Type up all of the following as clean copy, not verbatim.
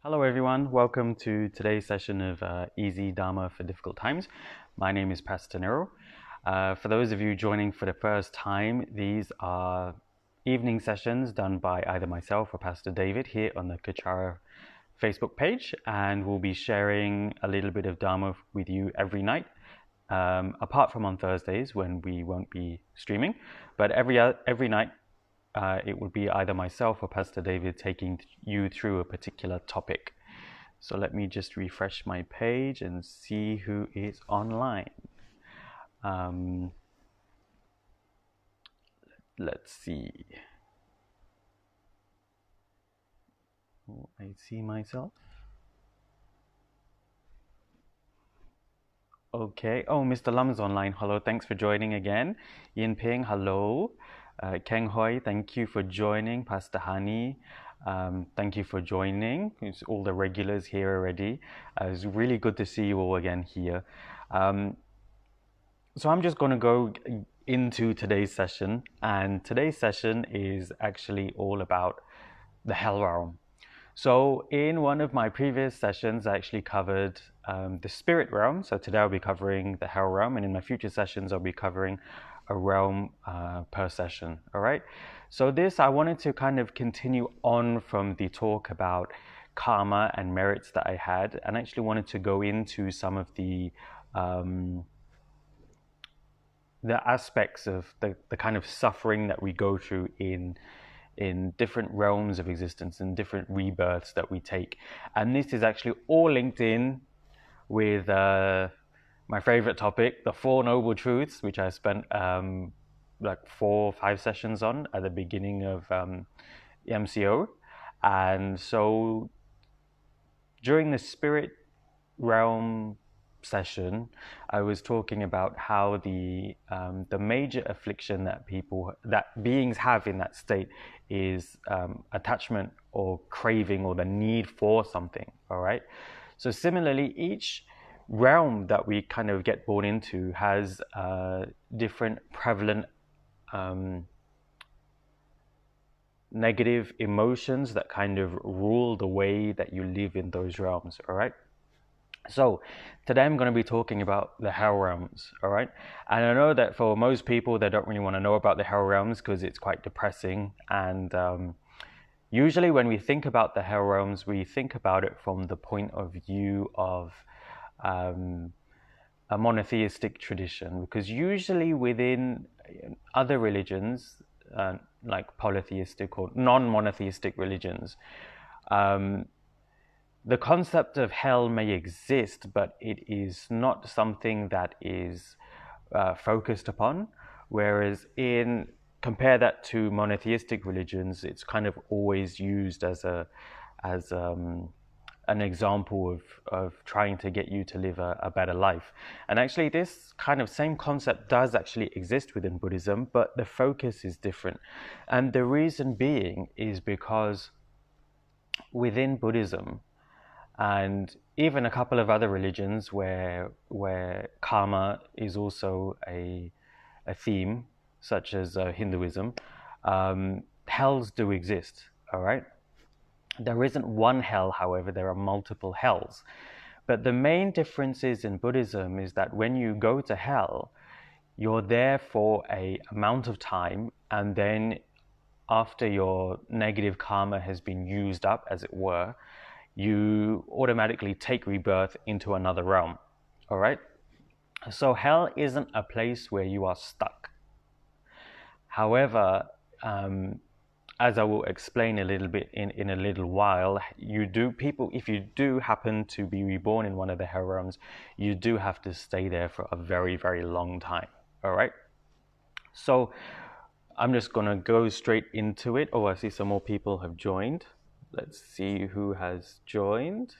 Hello, everyone. Welcome to today's session of Easy Dharma for Difficult Times. My name is Pastor Niral. For those of you joining for the first time, these are evening sessions done by either myself or Pastor David here on the Kechara Facebook page, and we'll be sharing a little bit of Dharma with you every night, apart from on Thursdays when we won't be streaming. But every night, it would be either myself or Pastor David taking you through a particular topic. So let me just refresh my page and see who is online. Let's see. I see myself. Okay. Oh, Mr. Lum's online. Hello. Thanks for joining again. Yin Ping, hello. Keng Hoi, thank you for joining. Pastor Hani, thank you for joining. It's all the regulars here already. It's really good to see you all again here. So I'm just going to go into today's session, and today's session is actually all about the hell realm. So in one of my previous sessions, I actually covered the spirit realm. So today I'll be covering the hell realm, and in my future sessions, I'll be covering a realm per session. All right. So I wanted to kind of continue on from the talk about karma and merits that I had, and actually wanted to go into some of the aspects of the kind of suffering that we go through in different realms of existence and different rebirths that we take. And this is actually all linked in with my favorite topic, the Four Noble Truths, which I spent like 4 or 5 sessions on at the beginning of MCO. And so during the spirit realm session, I was talking about how the major affliction that beings have in that state is attachment or craving or the need for something. All right. So similarly, each realm that we kind of get born into has different prevalent negative emotions that kind of rule the way that you live in those realms. All right. So today I'm going to be talking about the hell realms, all right? And I know that for most people, they don't really want to know about the hell realms because it's quite depressing. And usually when we think about the hell realms, we think about it from the point of view of a monotheistic tradition, because usually within other religions, like polytheistic or non-monotheistic religions, the concept of hell may exist, but it is not something that is focused upon. Whereas compare that to monotheistic religions, it's kind of always used as an example of trying to get you to live a better life. And actually, this kind of same concept does actually exist within Buddhism, but the focus is different. And the reason being is because within Buddhism, and even a couple of other religions where karma is also a theme, such as Hinduism, hells do exist, all right? There isn't one hell, however, there are multiple hells. But the main difference is in Buddhism is that when you go to hell, you're there for a amount of time, and then after your negative karma has been used up, as it were, you automatically take rebirth into another realm. All right? So hell isn't a place where you are stuck. However, as I will explain a little bit in a little while, if you do happen to be reborn in one of the hell realms, you do have to stay there for a very, very long time. All right? So I'm just going to go straight into it. Oh, I see some more people have joined. Let's see who has joined.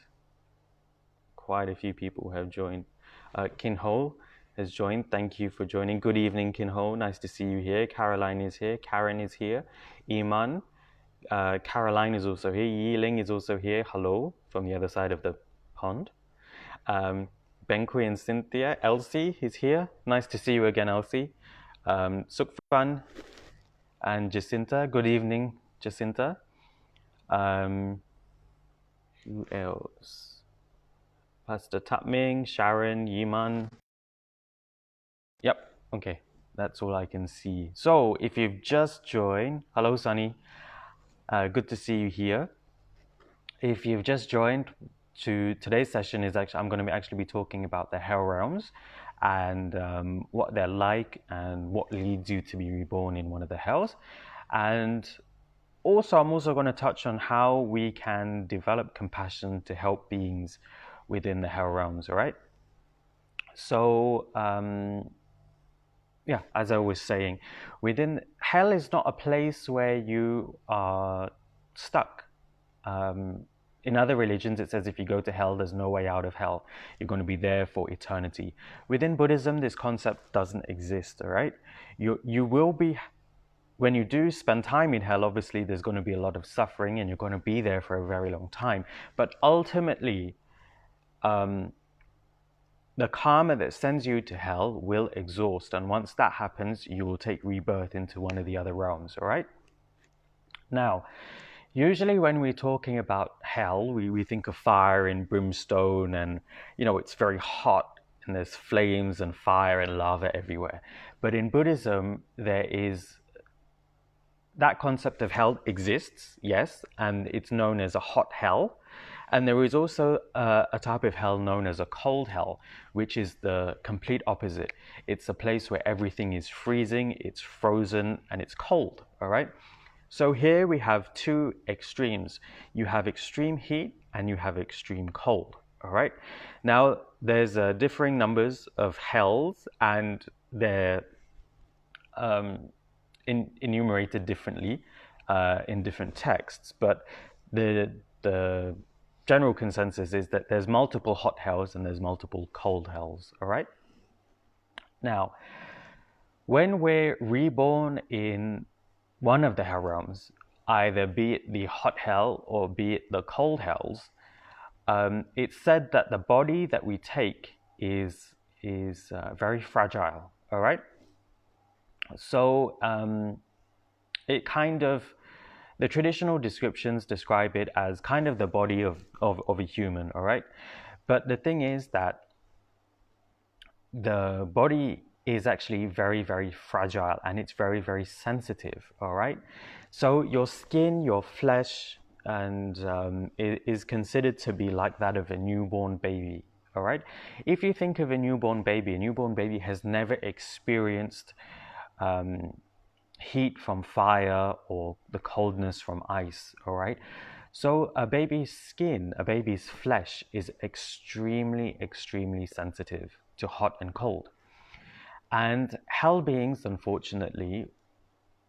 Quite a few people have joined. Kin Ho has joined. Thank you for joining. Good evening, Kin Ho. Nice to see you here. Caroline is here. Karen is here. Iman. Caroline is also here. Yiling is also here. Hello, from the other side of the pond. Benkui and Cynthia. Elsie is here. Nice to see you again, Elsie. Sukfan and Jacinta. Good evening, Jacinta. Who else? Pastor Tapming, Sharon, Yiman. Yep, okay. That's all I can see. So if you've just joined, hello Sunny. Good to see you here. If you've just joined, to today's session is actually I'm going to actually be talking about the hell realms and what they're like and what leads you to be reborn in one of the hells. And also, I'm also going to touch on how we can develop compassion to help beings within the hell realms, all right? So, yeah, as I was saying, within hell is not a place where you are stuck. In other religions, it says if you go to hell, there's no way out of hell. You're going to be there for eternity. Within Buddhism, this concept doesn't exist, all right? You will be, when you do spend time in hell, obviously there's going to be a lot of suffering and you're going to be there for a very long time. But ultimately, the karma that sends you to hell will exhaust. And once that happens, you will take rebirth into one of the other realms, all right? Now, usually when we're talking about hell, we think of fire and brimstone and, it's very hot and there's flames and fire and lava everywhere. But in Buddhism, that concept of hell exists, yes, and it's known as a hot hell. And there is also a type of hell known as a cold hell, which is the complete opposite. It's a place where everything is freezing, it's frozen, and it's cold, all right? So here we have two extremes. You have extreme heat and you have extreme cold, all right? Now, there's differing numbers of hells and they're enumerated differently in different texts, but the general consensus is that there's multiple hot hells and there's multiple cold hells, all right? Now, when we're reborn in one of the hell realms, either be it the hot hell or be it the cold hells, it's said that the body that we take is very fragile, all right? So the traditional descriptions describe it as kind of the body of a human, all right? But the thing is that the body is actually very, very fragile and it's very, very sensitive, all right? So your skin, your flesh, and is considered to be like that of a newborn baby, all right? If you think of a newborn baby has never experienced heat from fire or the coldness from ice, all right? So a baby's skin, a baby's flesh is extremely, extremely sensitive to hot and cold. And hell beings, unfortunately,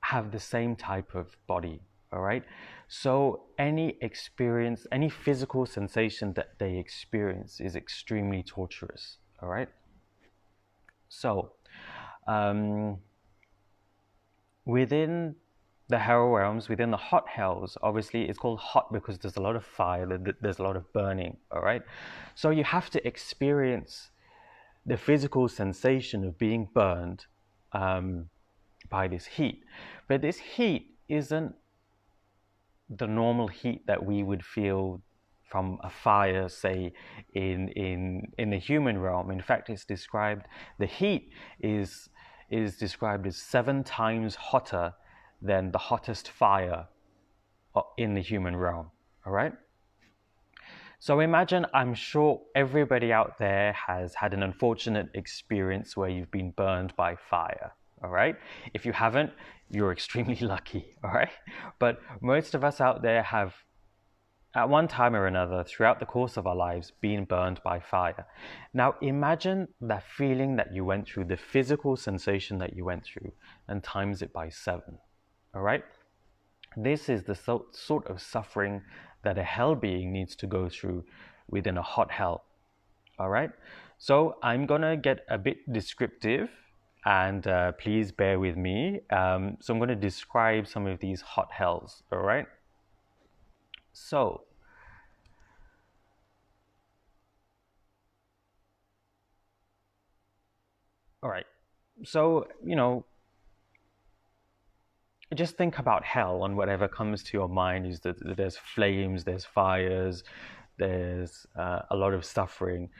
have the same type of body, all right? So any physical sensation that they experience is extremely torturous, all right? So, within the hell realms, within the hot hells, obviously it's called hot because there's a lot of fire, there's a lot of burning, all right? So you have to experience the physical sensation of being burned by this heat. But this heat isn't the normal heat that we would feel from a fire, say, in the human realm. In fact, the heat is described as 7 times hotter than the hottest fire in the human realm, all right? So imagine, I'm sure everybody out there has had an unfortunate experience where you've been burned by fire, all right? If you haven't, you're extremely lucky, all right? But most of us out there have, at one time or another, throughout the course of our lives, been burned by fire. Now imagine that feeling that you went through, the physical sensation that you went through, and times it by 7, all right? This is the sort of suffering that a hell being needs to go through within a hot hell, all right? So I'm gonna get a bit descriptive and please bear with me. So I'm gonna describe some of these hot hells, all right? So, all right, so, just think about hell, and whatever comes to your mind is that there's flames, there's fires, there's a lot of suffering.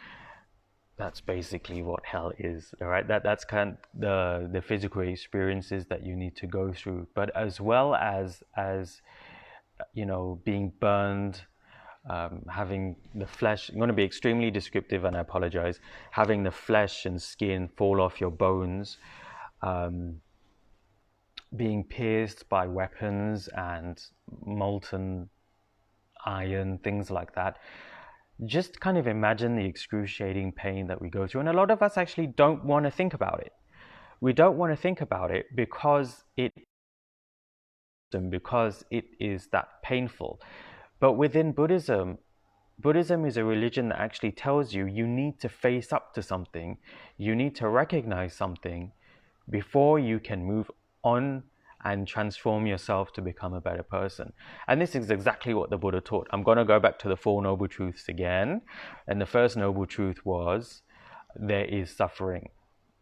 That's basically what hell is, all right? That's kind of the physical experiences that you need to go through, but as well as being burned, having the flesh. I'm going to be extremely descriptive, and I apologize. Having the flesh and skin fall off your bones, being pierced by weapons and molten iron, things like that. Just kind of imagine the excruciating pain that we go through. And a lot of us actually don't want to think about it. We don't want to think about it because it is that painful. But within Buddhism is a religion that actually tells you need to face up to something. You need to recognize something before you can move on and transform yourself to become a better person. And this is exactly what the Buddha taught. I'm going to go back to the Four Noble Truths again. And the first Noble Truth was, there is suffering.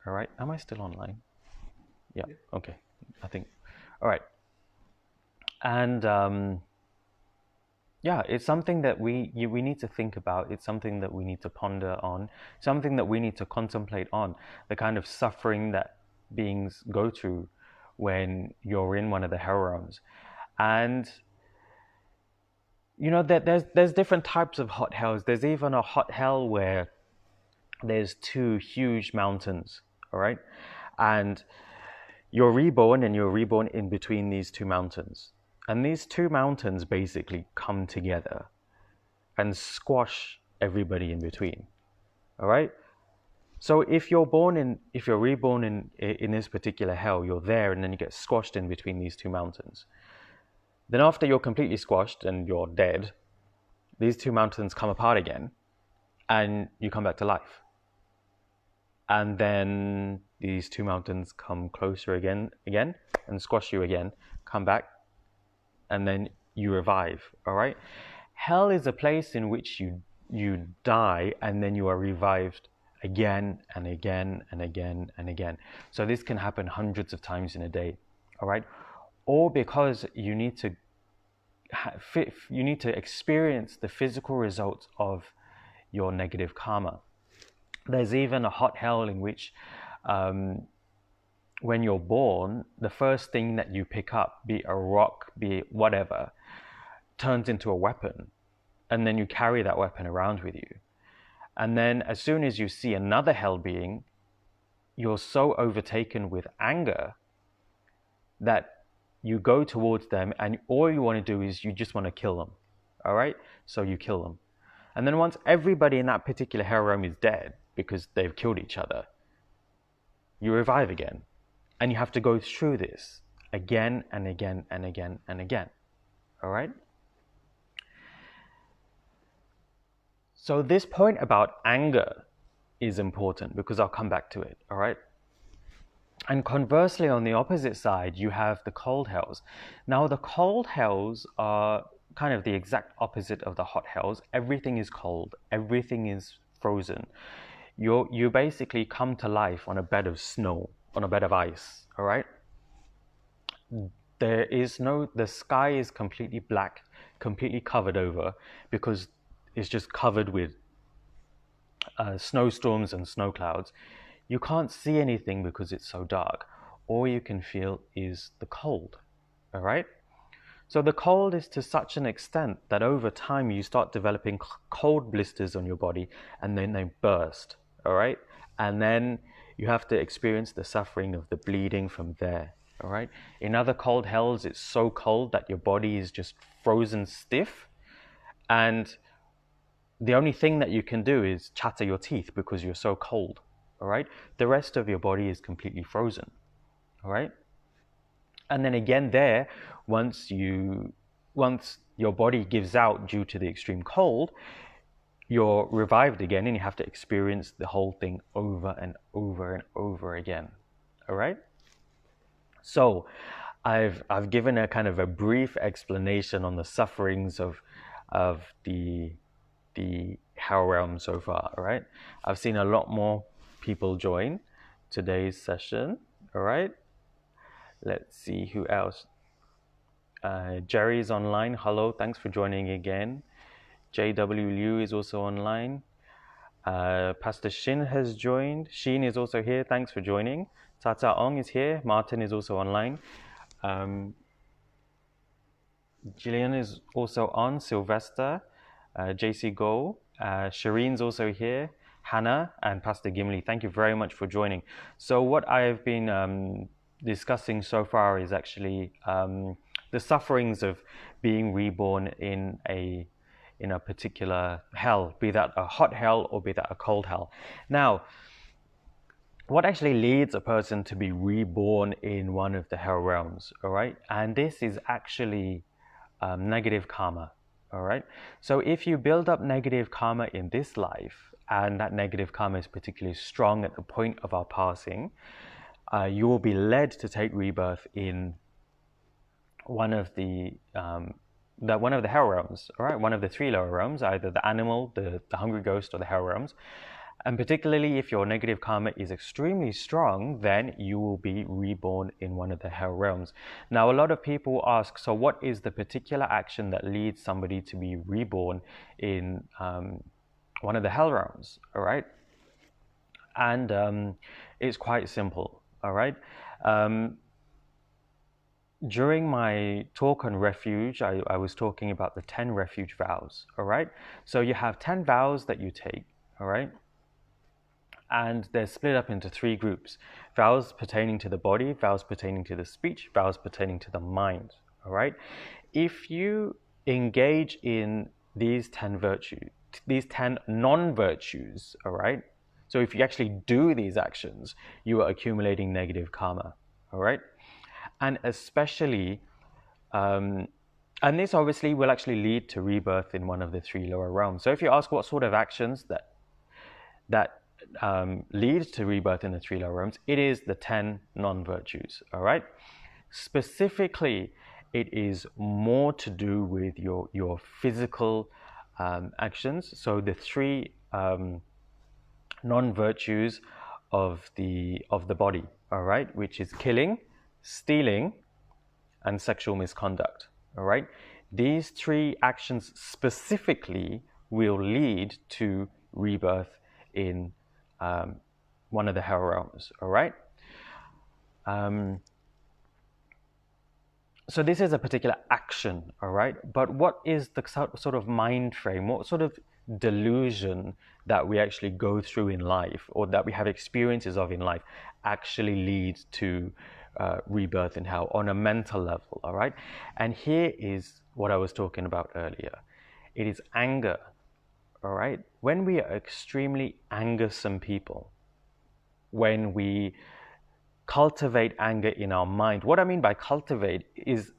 All right. Am I still online? Yeah. Okay. I think. All right. And it's something that we need to think about. It's something that we need to ponder on. Something that we need to contemplate on. The kind of suffering that beings go through when you're in one of the hell realms. And there's different types of hot hells. There's even a hot hell where there's two huge mountains, all right? And you're reborn in between these two mountains. And these two mountains basically come together and squash everybody in between, all right? So if you're reborn in this particular hell, you're there, and then you get squashed in between these two mountains. Then after you're completely squashed and you're dead, these two mountains come apart again, and you come back to life. And then these two mountains come closer again, and squash you again, come back, and then you revive, all right? Hell is a place in which you die, and then you are revived again and again and again and again. So this can happen hundreds of times in a day, all right? Or because you need to experience the physical results of your negative karma. There's even a hot hell in which when you're born, the first thing that you pick up, be it a rock, be it whatever, turns into a weapon, and then you carry that weapon around with you. And then as soon as you see another hell being, you're so overtaken with anger that you go towards them, and all you want to do is you just want to kill them, all right? So you kill them. And then once everybody in that particular hell realm is dead because they've killed each other, you revive again. And you have to go through this again and again and again and again, all right? So this point about anger is important because I'll come back to it, all right? And conversely, on the opposite side, you have the cold hells. Now, the cold hells are kind of the exact opposite of the hot hells. Everything is cold. Everything is frozen. You basically come to life on a bed of snow, on a bed of ice, all right? The sky is completely black, completely covered over, because it's just covered with snowstorms and snow clouds. You can't see anything because it's so dark. All you can feel is the cold, all right? So the cold is to such an extent that over time you start developing cold blisters on your body, and then they burst, all right? And then you have to experience the suffering of the bleeding from there, all right? In other cold hells, it's so cold that your body is just frozen stiff, and the only thing that you can do is chatter your teeth because you're so cold, all right? The rest of your body is completely frozen, all right? And then again there, once your body gives out due to the extreme cold, you're revived again, and you have to experience the whole thing over and over and over again, all right? So I've given a kind of a brief explanation on the sufferings of the hell realm so far, all right? I've seen a lot more people join today's session, all right? Let's see who else. Jerry's online. Hello, thanks for joining again. JW Liu is also online. Pastor Shin has joined. Shin is also here. Thanks for joining. Tata Ong is here. Martin is also online. Gillian is also on. Sylvester, JC Go, Shireen's also here. Hannah and Pastor Gimli, thank you very much for joining. So what I've been discussing so far is actually the sufferings of being reborn in a particular hell, be that a hot hell or be that a cold hell. Now, what actually leads a person to be reborn in one of the hell realms, all right? And this is actually negative karma, all right? So if you build up negative karma in this life, and that negative karma is particularly strong at the point of our passing, you will be led to take rebirth in one of the hell realms, all right? One of the three lower realms, either the animal, the hungry ghost, or the hell realms. And particularly if your negative karma is extremely strong, then you will be reborn in one of the hell realms. Now, a lot of people ask, so what is the particular action that leads somebody to be reborn in one of the hell realms, all right? And it's quite simple, all right? During my talk on refuge, I was talking about the 10 refuge vows, all right? So you have 10 vows that you take, all right? And they're split up into 3 groups: vows pertaining to the body, vows pertaining to the speech, vows pertaining to the mind, all right? If you engage in these 10 virtues, these 10 non-virtues, all right? So if you actually do these actions, you are accumulating negative karma, all right? And especially, and this obviously will actually lead to rebirth in one of the 3 lower realms. So if you ask what sort of actions that leads to rebirth in the 3 lower realms, it is the 10 non-virtues, all right? Specifically, it is more to do with your physical actions. So the 3 non-virtues of the body, all right, which is killing, stealing, and sexual misconduct, all right? These 3 actions specifically will lead to rebirth in one of the hell realms, all right? So this is a particular action, all right? But what is the sort of mind frame, what sort of delusion that we actually go through in life, or that we have experiences of in life, actually leads to rebirth in hell on a mental level, all right? And here is what I was talking about earlier. It is anger, all right? When we are extremely angersome people, when we cultivate anger in our mind. What I mean by cultivate is,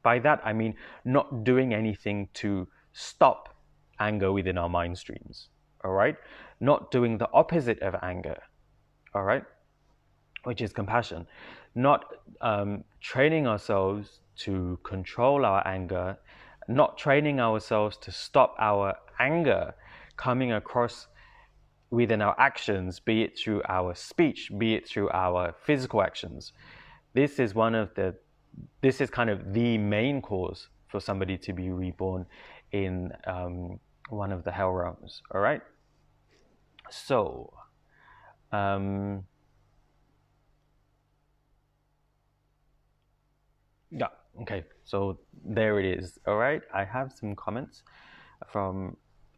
by that I mean not doing anything to stop anger within our mind streams, all right? Not doing the opposite of anger, all right? Which is compassion. Not training ourselves to control our anger, not training ourselves to stop our anger coming across within our actions, be it through our speech, be it through our physical actions. This is kind of the main cause for somebody to be reborn in one of the hell realms, all right? So, yeah, okay, so there it is, all right? I have some comments from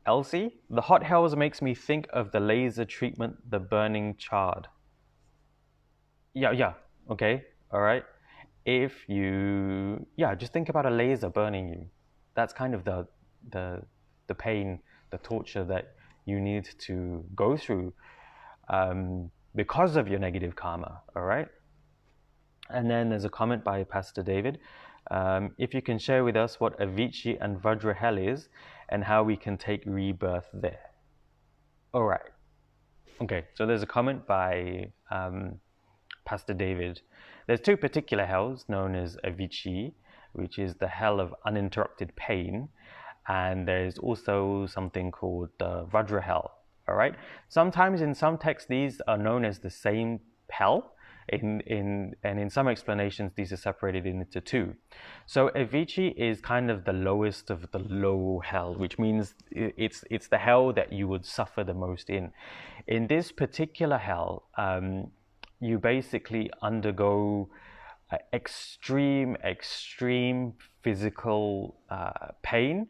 Elsie. The hot hells makes me think of the laser treatment, the burning charred. Yeah, okay, all right. If you, just think about a laser burning you. That's kind of the pain, the torture that you need to go through because of your negative karma, all right? And then there's a comment by Pastor David. If you can share with us what Avicii and Vajra hell is and how we can take rebirth there. All right. Okay, so there's a comment by Pastor David. There's 2 particular hells known as Avicii, which is the hell of uninterrupted pain, and there's also something called the Vajra hell, all right? Sometimes in some texts these are known as the same hell. In some explanations, these are separated into two. So Avicii is kind of the lowest of the low hell, which means it's the hell that you would suffer the most in. In this particular hell, you basically undergo extreme physical pain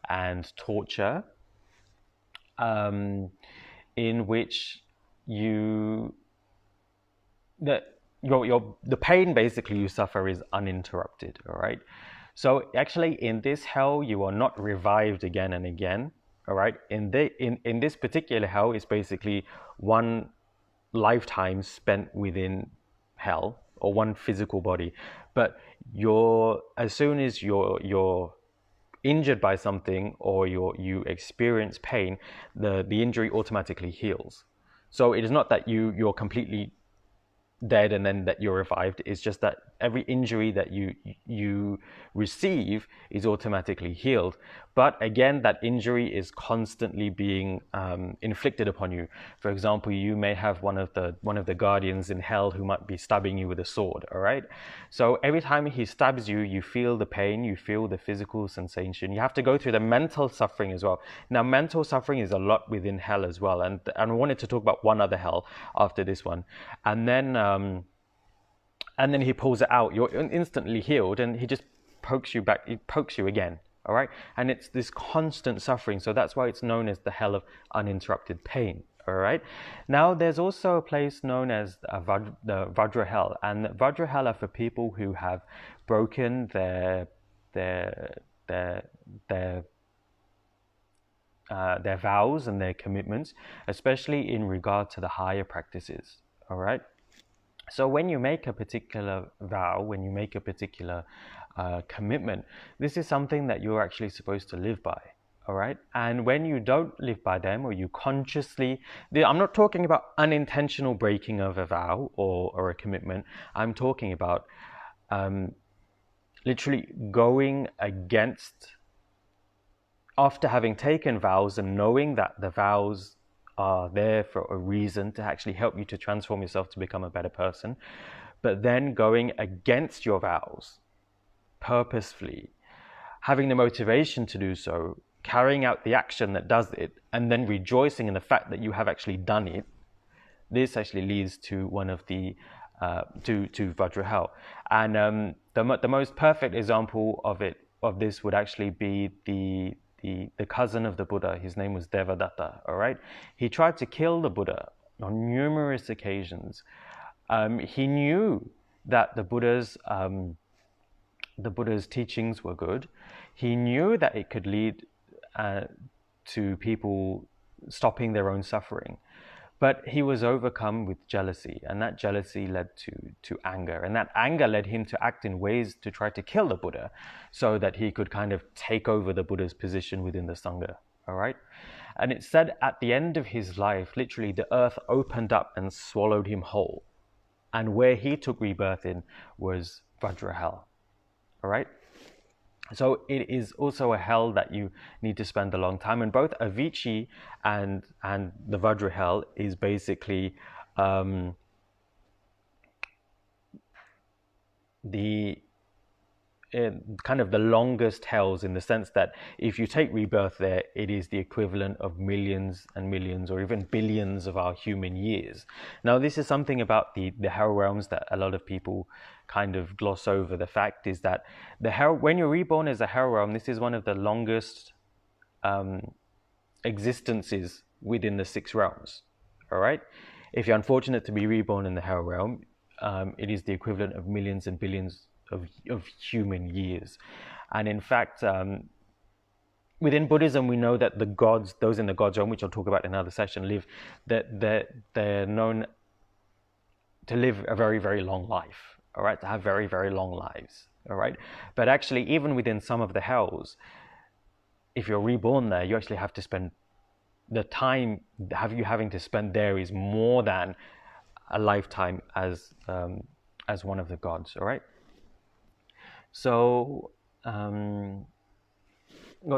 and torture, in which you the pain basically you suffer is uninterrupted. All right. So actually, in this hell, you are not revived again and again. All right. In this particular hell, it's basically one lifetime spent within hell, or one physical body. But as soon as you're injured by something, or you experience pain, the injury automatically heals. So it is not that you're completely dead and then that you're revived. It's just that every injury that you receive is automatically healed. But again, that injury is constantly being inflicted upon you. For example, you may have one of the guardians in hell who might be stabbing you with a sword. All right. So every time he stabs you, you feel the pain, you feel the physical sensation. You have to go through the mental suffering as well. Now, mental suffering is a lot within hell as well, and I wanted to talk about one other hell after this one, and then he pulls it out. You're instantly healed, and he just pokes you back. He pokes you again. All right, and it's this constant suffering. So that's why it's known as the hell of uninterrupted pain. All right. Now, there's also a place known as the Vajra hell, and Vajra hell are for people who have broken their vows and their commitments, especially in regard to the higher practices. All right. So when you make a particular vow, when you make a particular commitment, this is something that you're actually supposed to live by. All right. And when you don't live by them, or you consciously, I'm not talking about unintentional breaking of a vow or a commitment. I'm talking about literally going against, after having taken vows and knowing that the vows are there for a reason to actually help you to transform yourself to become a better person, but then going against your vows purposefully, having the motivation to do so, carrying out the action that does it, and then rejoicing in the fact that you have actually done it. This actually leads to one of the to Vajra hell. And the most perfect example of this would actually be the cousin of the Buddha. His name was Devadatta. All right, he tried to kill the Buddha on numerous occasions. He knew that the Buddha's teachings were good. He knew that it could lead to people stopping their own suffering. But he was overcome with jealousy, and that jealousy led to anger. And that anger led him to act in ways to try to kill the Buddha so that he could kind of take over the Buddha's position within the Sangha. All right? And it said at the end of his life, literally the earth opened up and swallowed him whole. And where he took rebirth in was Vajra hell. All right? So it is also a hell that you need to spend a long time. And both Avicii and the Vajra hell is basically the kind of the longest hells, in the sense that if you take rebirth there, it is the equivalent of millions and millions or even billions of our human years. Now, this is something about the hell realms that a lot of people kind of gloss over. The fact is that when you're reborn as a hell realm, this is one of the longest existences within the 6 realms. All right, if you're unfortunate to be reborn in the hell realm, it is the equivalent of millions and billions of human years. And in fact, within Buddhism, we know that the gods, those in the gods realm, which I'll talk about in another session, they're known to live a very, very long life. All right, to have very, very long lives. All right, but actually, even within some of the hells, if you're reborn there, you actually have to spend the time having to spend there is more than a lifetime as one of the gods. All right. So, got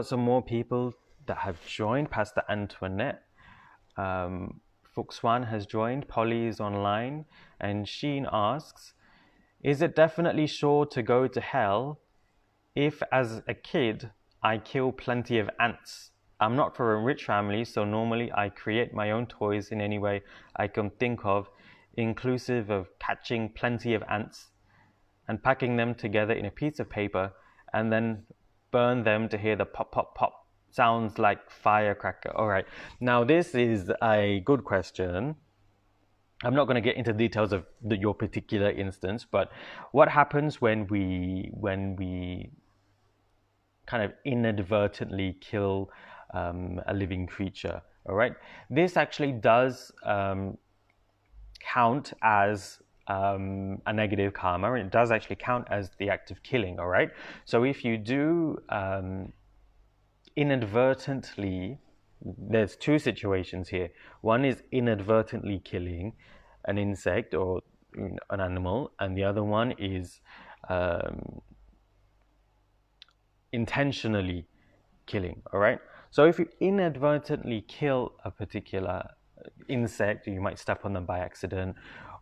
some more people that have joined. Pastor Antoinette Fuxwan has joined. Polly is online. And Sheen asks, is it definitely sure to go to hell if, as a kid, I kill plenty of ants? I'm not from a rich family, so normally I create my own toys in any way I can think of, inclusive of catching plenty of ants and packing them together in a piece of paper and then burn them to hear the pop, pop, pop. Sounds like firecracker. All right. Now, this is a good question. I'm not going to get into details of your particular instance, but what happens when we kind of inadvertently kill a living creature? All right. This actually does count as a negative karma, and it does actually count as the act of killing. All right. So if you do inadvertently, there's two situations here. One is inadvertently killing an insect or an animal, and the other one is intentionally killing. All right. So if you inadvertently kill a particular insect, you might step on them by accident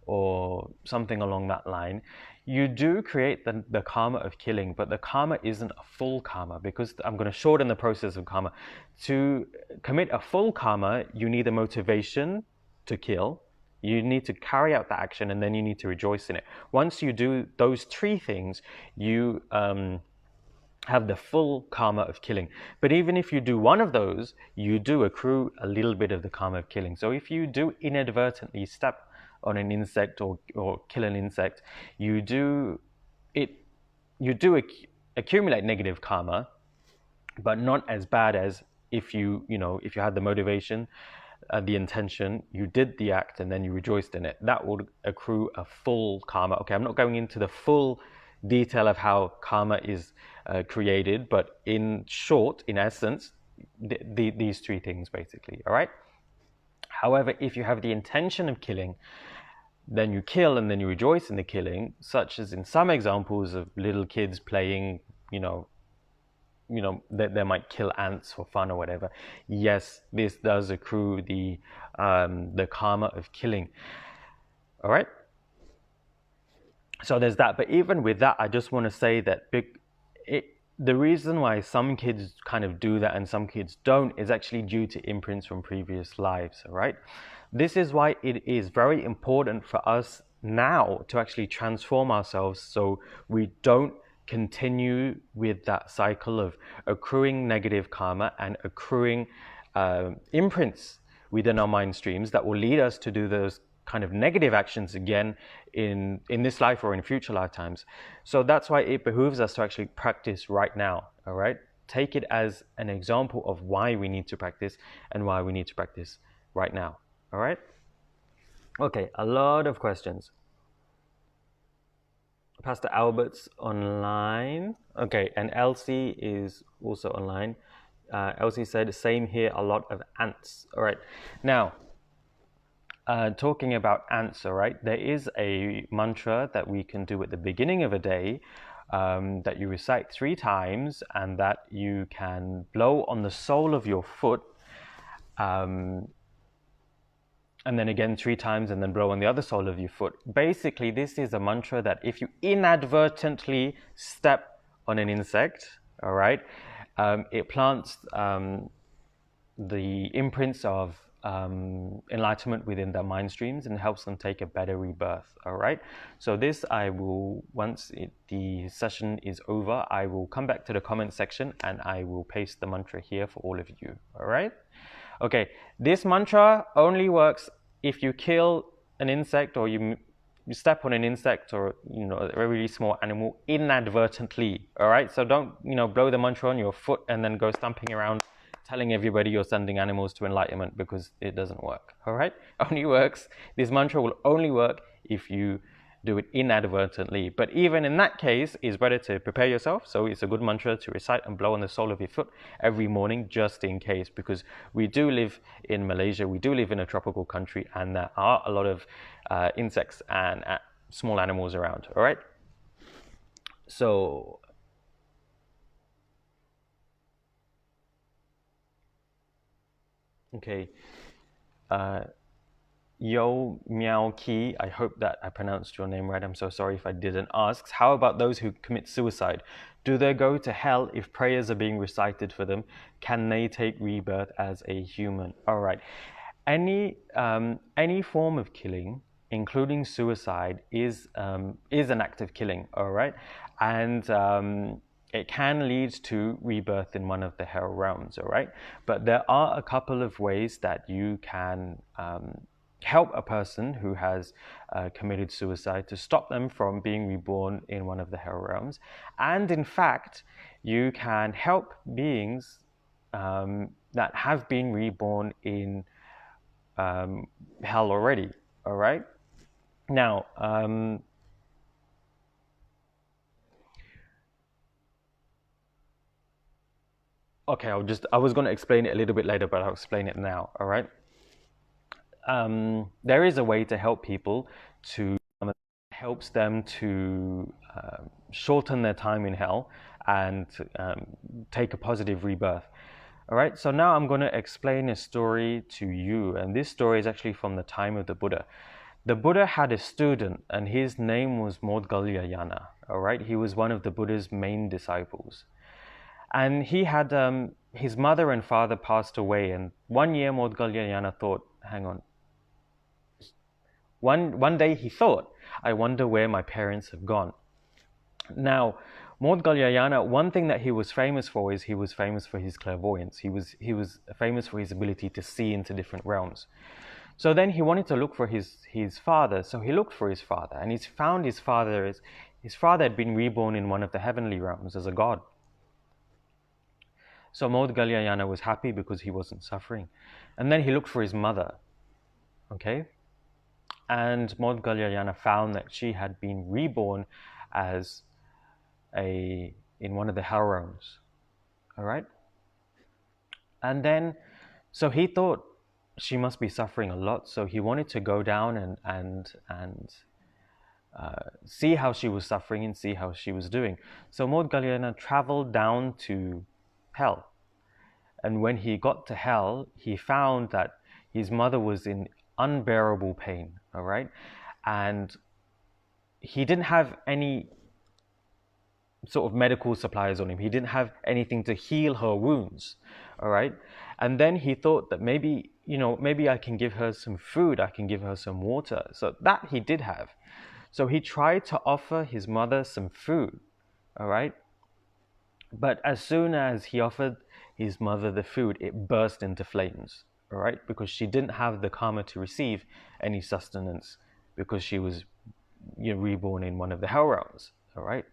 or something along that line, you do create the karma of killing, but the karma isn't a full karma, because I'm going to shorten the process of karma. To commit a full karma, you need a motivation to kill, you need to carry out the action, and then you need to rejoice in it. Once you do those three things, you have the full karma of killing. But even if you do one of those, you do accrue a little bit of the karma of killing. So if you do inadvertently step on an insect or kill an insect, you do accumulate negative karma, but not as bad as if you had the motivation, the intention, you did the act, and then you rejoiced in it. That would accrue a full karma. Okay, I'm not going into the full detail of how karma is created, but in short, in essence, these three things basically. All right. However, if you have the intention of killing, then you kill and then you rejoice in the killing, such as in some examples of little kids playing, they might kill ants for fun or whatever. Yes, this does accrue the karma of killing. All right. So there's that. But even with that, I just want to say that the reason why some kids kind of do that and some kids don't is actually due to imprints from previous lives. All right. This is why it is very important for us now to actually transform ourselves so we don't continue with that cycle of accruing negative karma and accruing imprints within our mind streams that will lead us to do those kind of negative actions again in this life or in future lifetimes. So that's why it behooves us to actually practice right now. All right. Take it as an example of why we need to practice and why we need to practice right now. All right. Okay, a lot of questions. Pastor Albert's online. Okay, and Elsie is also online. Elsie said, same here, a lot of ants. All right. Now, talking about ants, all right, there is a mantra that we can do at the beginning of a day that you recite 3 times, and that you can blow on the sole of your foot, and then again 3 times, and then blow on the other sole of your foot. Basically, this is a mantra that if you inadvertently step on an insect, all right, it plants the imprints of enlightenment within their mind streams and helps them take a better rebirth. All right. So this, I will, once the session is over, I will come back to the comment section and I will paste the mantra here for all of you. All right. Okay. This mantra only works if you kill an insect or you step on an insect or a really small animal inadvertently. All right. So don't blow the mantra on your foot and then go stomping around telling everybody you're sending animals to enlightenment, because it doesn't work. All right. Only works. This mantra will only work if you do it inadvertently. But even in that case, it's better to prepare yourself. So it's a good mantra to recite and blow on the sole of your foot every morning, just in case, because we do live in Malaysia, we do live in a tropical country, and there are a lot of insects and small animals around. All right. So okay. Yo Miao Ki, I hope that I pronounced your name right. I'm so sorry if I didn't, asks, how about those who commit suicide? Do they go to hell if prayers are being recited for them? Can they take rebirth as a human? All right. Any form of killing, including suicide, is an act of killing. All right, and it can lead to rebirth in one of the hell realms. All right, but there are a couple of ways that you can help a person who has committed suicide to stop them from being reborn in one of the hell realms. And in fact, you can help beings that have been reborn in hell already. All right. Now, okay, I was going to explain it a little bit later, but I'll explain it now. All right. There is a way to help people to helps them to shorten their time in hell and take a positive rebirth. All right, so now I'm going to explain a story to you, and this story is actually from the time of the Buddha. The Buddha had a student, and his name was Maudgalyayana. All right, he was one of the Buddha's main disciples, and he had his mother and father passed away. And one year, Maudgalyayana thought, "Hang on." One day he thought, "I wonder where my parents have gone." Now, Maudgalyayana, one thing that he was famous for is he was famous for his clairvoyance. He was famous for his ability to see into different realms. So then he wanted to look for his father. So he looked for his father, and he found his father. His father had been reborn in one of the heavenly realms as a god. So Maudgalyayana was happy because he wasn't suffering. And then he looked for his mother. Okay? And Maudgalyayana found that she had been reborn as in one of the hell realms. All right? And then, so he thought she must be suffering a lot, so he wanted to go down and see how she was suffering and see how she was doing. So Maudgalyayana traveled down to hell. And when he got to hell, he found that his mother was in unbearable pain, all right? And he didn't have any sort of medical supplies on him. He didn't have anything to heal her wounds, all right? And then he thought that maybe I can give her some food, I can give her some water. So that he did have. So he tried to offer his mother some food, all right? But as soon as he offered his mother the food, it burst into flames, all right? Because she didn't have the karma to receive any sustenance because she was reborn in one of the hell realms, all right?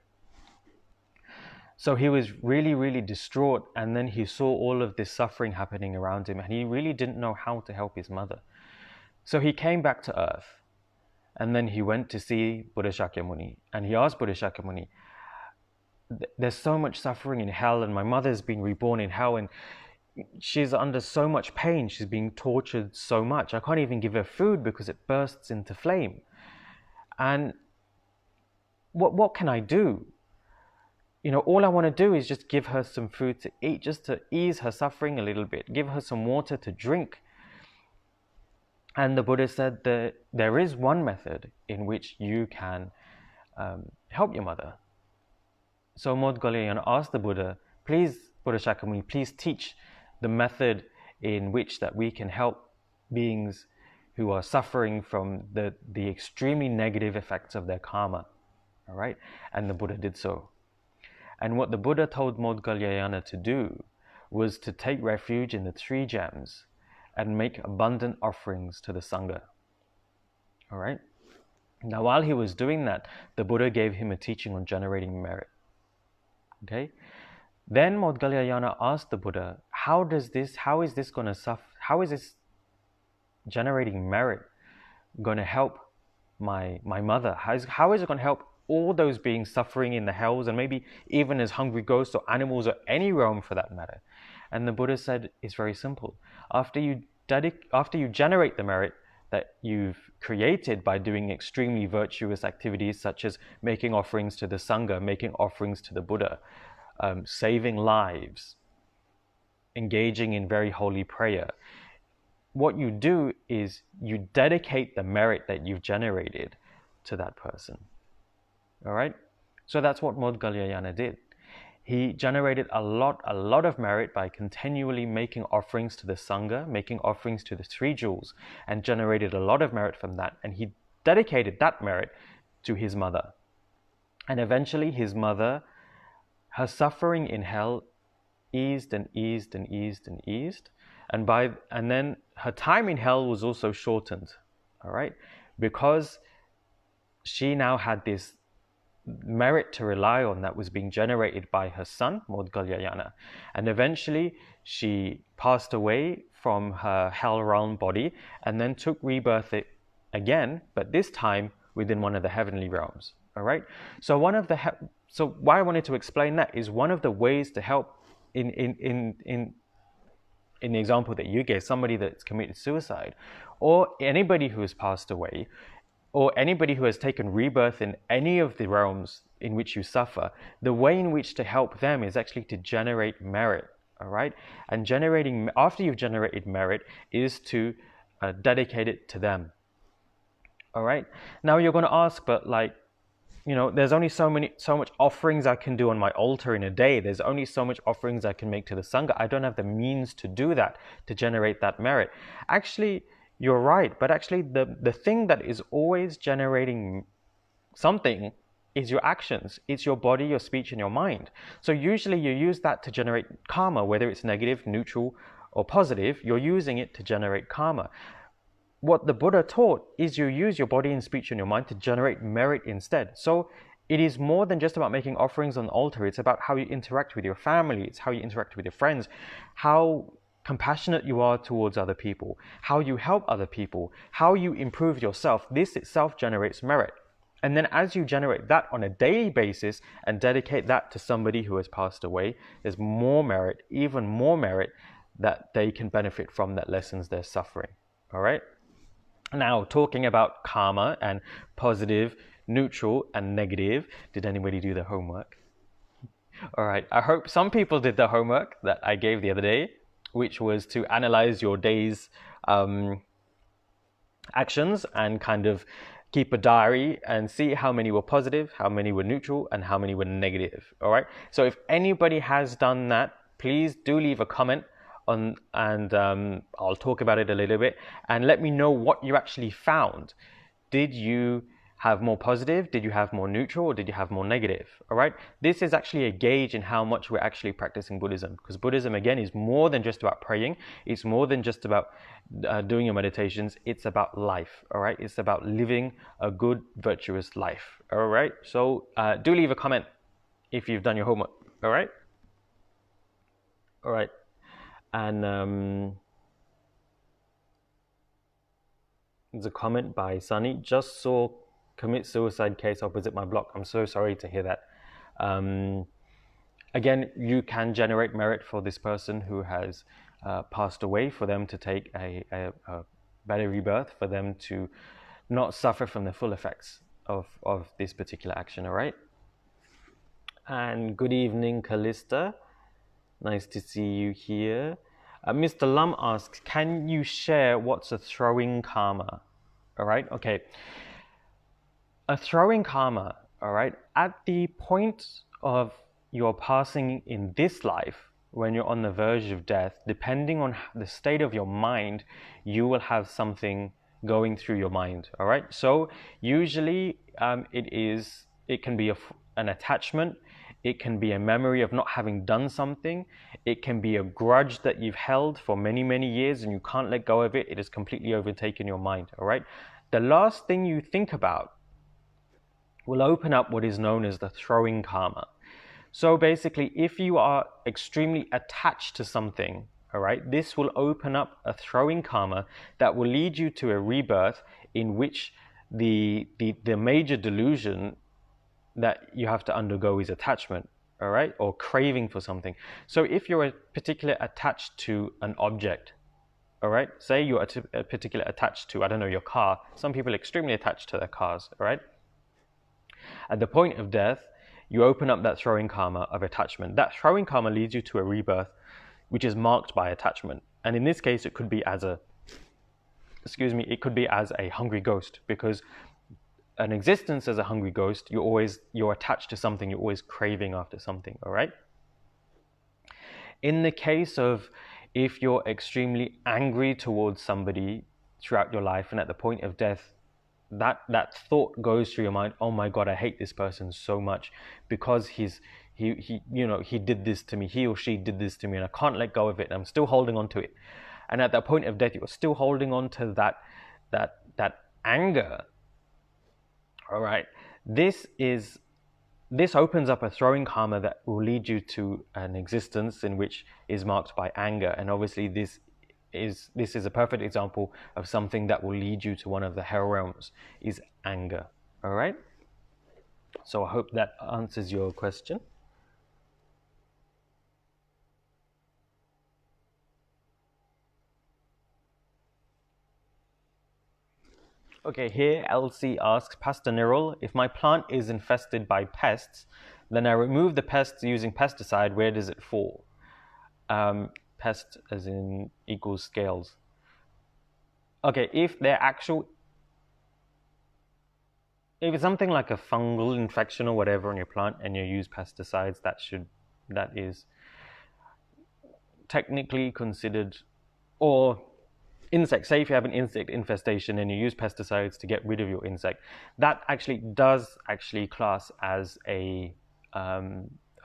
So he was really, really distraught, and then he saw all of this suffering happening around him, and he really didn't know how to help his mother. So he came back to earth, and then he went to see Buddha Shakyamuni, and he asked Buddha Shakyamuni, "There's so much suffering in hell, and my mother's been reborn in hell, and she's under so much pain, she's being tortured so much. I can't even give her food because it bursts into flame. And what can I do? All I want to do is just give her some food to eat, just to ease her suffering a little bit, give her some water to drink." And the Buddha said that there is one method in which you can help your mother. So Maudgalyayana asked the Buddha, "Please, Buddha Shakyamuni, please teach the method in which that we can help beings who are suffering from the extremely negative effects of their karma." All right? And the Buddha did so. And what the Buddha told Maudgalyayana to do was to take refuge in the 3 gems and make abundant offerings to the Sangha. All right? Now, while he was doing that, the Buddha gave him a teaching on generating merit. Okay? Then Maudgalyayana asked the Buddha, how is this generating merit going to help my mother? How is it going to help all those beings suffering in the hells, and maybe even as hungry ghosts or animals or any realm for that matter? And the Buddha said, it's very simple. After you generate the merit that you've created by doing extremely virtuous activities such as making offerings to the Sangha, making offerings to the Buddha, saving lives, engaging in very holy prayer, what you do is you dedicate the merit that you've generated to that person. All right? So that's what Modgalyayana did. He generated a lot of merit by continually making offerings to the Sangha, making offerings to the three jewels, and generated a lot of merit from that. And he dedicated that merit to his mother. And eventually his mother, her suffering in hell eased and eased and eased and eased. And then her time in hell was also shortened, all right? Because she now had this merit to rely on that was being generated by her son, Modgalyayana. And eventually she passed away from her hell realm body and then took rebirth again, but this time within one of the heavenly realms, all right? So why I wanted to explain that is one of the ways to help in the example that you gave, somebody that's committed suicide, or anybody who has passed away, or anybody who has taken rebirth in any of the realms in which you suffer, the way in which to help them is actually to generate merit, all right? And after you've generated merit is to dedicate it to them, all right? Now you're going to ask, but there's only so much offerings I can do on my altar in a day. There's only so much offerings I can make to the Sangha. I don't have the means to do that, to generate that merit. Actually, you're right, but actually the thing that is always generating something is your actions. It's your body, your speech, and your mind. So usually you use that to generate karma, whether it's negative, neutral, or positive. You're using it to generate karma. What the Buddha taught is you use your body and speech and your mind to generate merit instead. So it is more than just about making offerings on the altar. It's about how you interact with your family. It's how you interact with your friends, how compassionate you are towards other people, how you help other people, how you improve yourself. This itself generates merit. And then as you generate that on a daily basis and dedicate that to somebody who has passed away, there's more merit, even more merit that they can benefit from, that lessens their suffering. All right? Now, talking about karma and positive, neutral, and negative, did anybody do their homework? All right, I hope some people did the homework that I gave the other day, which was to analyze your day's actions and kind of keep a diary and see how many were positive, how many were neutral, and how many were negative. All right, so if anybody has done that, please do leave a comment and I'll talk about it a little bit and let me know what you actually found. Did you have more positive? Did you have more neutral? Or did you have more negative? All right. This is actually a gauge in how much we're actually practicing Buddhism, because Buddhism, again, is more than just about praying. It's more than just about doing your meditations. It's about life. All right. It's about living a good, virtuous life. All right. So do leave a comment if you've done your homework. All right. All right. And there's a comment by Sunny. Just saw commit suicide case opposite my block. I'm so sorry to hear that. Again, you can generate merit for this person who has passed away, for them to take a better rebirth, for them to not suffer from the full effects of this particular action, all right? And good evening, Callista. Nice to see you here. Mr. Lum asks, can you share what's a throwing karma? All right, okay. A throwing karma, all right, at the point of your passing in this life, when you're on the verge of death, depending on the state of your mind, you will have something going through your mind, all right? So usually it can be an attachment. It can be a memory of not having done something. It can be a grudge that you've held for many, many years and you can't let go of it. It has completely overtaken your mind, all right? The last thing you think about will open up what is known as the throwing karma. So basically, if you are extremely attached to something, all right, this will open up a throwing karma that will lead you to a rebirth in which the major delusion that you have to undergo is attachment, all right, or craving for something. So if you're particularly attached to an object, all right, say you're particularly attached to, I don't know, your car. Some people are extremely attached to their cars, all right? At the point of death, you open up that throwing karma of attachment. That throwing karma leads you to a rebirth which is marked by attachment. And in this case, it could be as a it could be as a hungry ghost, because an existence as a hungry ghost, you're attached to something, you're always craving after something, all right? In the case of if you're extremely angry towards somebody throughout your life, and at the point of death, that thought goes through your mind, oh my God, I hate this person so much because he did this to me, he or she did this to me, and I can't let go of it, and I'm still holding on to it. And at that point of death, you're still holding on to that anger. All right, this opens up a throwing karma that will lead you to an existence in which is marked by anger. And obviously this is a perfect example of something that will lead you to one of the hell realms, is anger. All right, so I hope that answers your question. Okay, here Elsie asks, Pastor Niral, if my plant is infested by pests, then I remove the pests using pesticide, where does it fall? Pest as in equals scales. Okay, if it's something like a fungal infection or whatever on your plant and you use pesticides, that is technically considered, or insects, say if you have an insect infestation and you use pesticides to get rid of your insect, that does class as a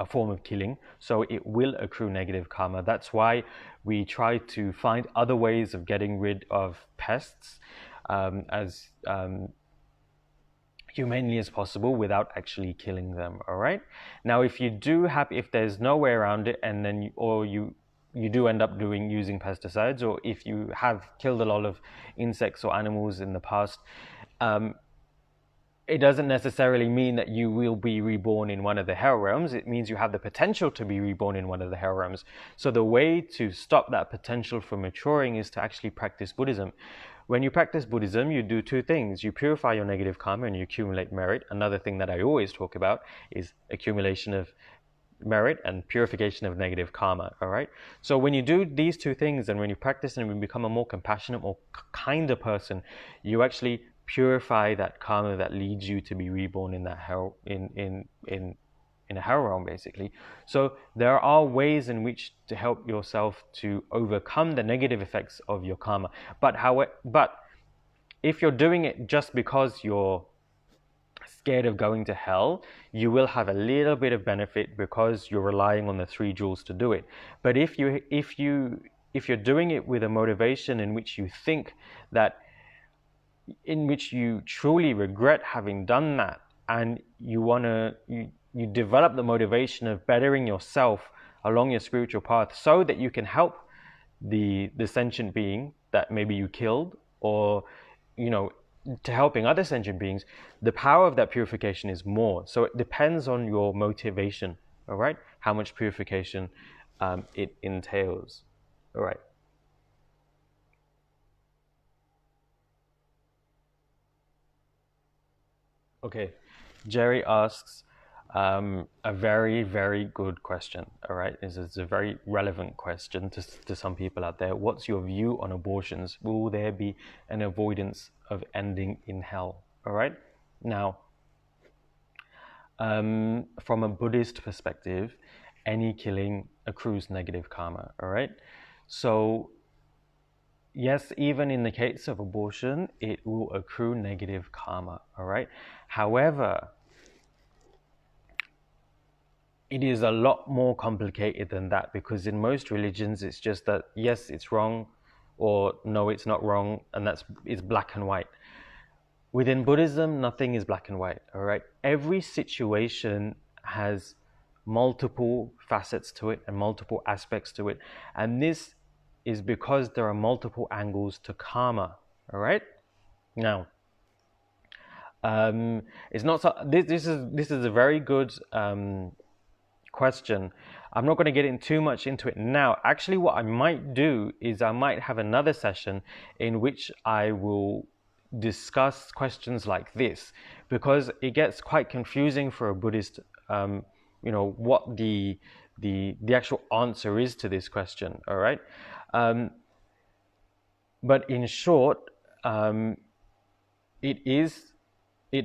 form of killing, so it will accrue negative karma. That's why we try to find other ways of getting rid of pests as humanely as possible without actually killing them. All right, now if there's no way around it, and then you do end up using pesticides, or if you have killed a lot of insects or animals in the past, it doesn't necessarily mean that you will be reborn in one of the hell realms. It means you have the potential to be reborn in one of the hell realms. So the way to stop that potential from maturing is to actually practice Buddhism. When you practice Buddhism, you do two things. You purify your negative karma and you accumulate merit. Another thing that I always talk about is accumulation of merit and purification of negative karma. All right, so when you do these two things, and when you practice and you become a more compassionate, more kinder person, you actually purify that karma that leads you to be reborn in that hell, in a hell realm, basically. So there are ways in which to help yourself to overcome the negative effects of your karma. But if you're doing it just because you're scared of going to hell, you will have a little bit of benefit because you're relying on the 3 jewels to do it. But if you're doing it with a motivation in which you truly regret having done that, and you develop the motivation of bettering yourself along your spiritual path so that you can help the sentient being that maybe you killed, or to helping other sentient beings, the power of that purification is more. So it depends on your motivation, all right? How much purification it entails, all right? Okay, Jerry asks a very, very good question, all right? It's a very relevant question to some people out there. What's your view on abortions? Will there be an avoidance of ending in hell, all right? Now, from a Buddhist perspective, any killing accrues negative karma, all right? So yes, even in the case of abortion, it will accrue negative karma, all right? However, it is a lot more complicated than that, because in most religions, it's just that, yes, it's wrong, or no, it's not wrong, and it's black and white. Within Buddhism, nothing is black and white, all right? Every situation has multiple facets to it and multiple aspects to it. And this is because there are multiple angles to karma, all right? Now, it's not so, this is a very good question. I'm not going to get in too much into it now. Actually, what I might do is I might have another session in which I will discuss questions like this, because it gets quite confusing for a Buddhist, what the actual answer is to this question, all right? But in short, it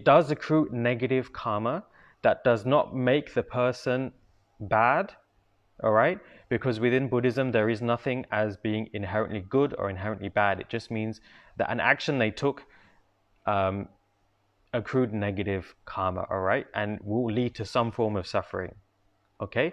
does accrue negative karma. That does not make the person bad, all right? Because within Buddhism, there is nothing as being inherently good or inherently bad. It just means that an action they took accrued negative karma, all right? And will lead to some form of suffering, okay?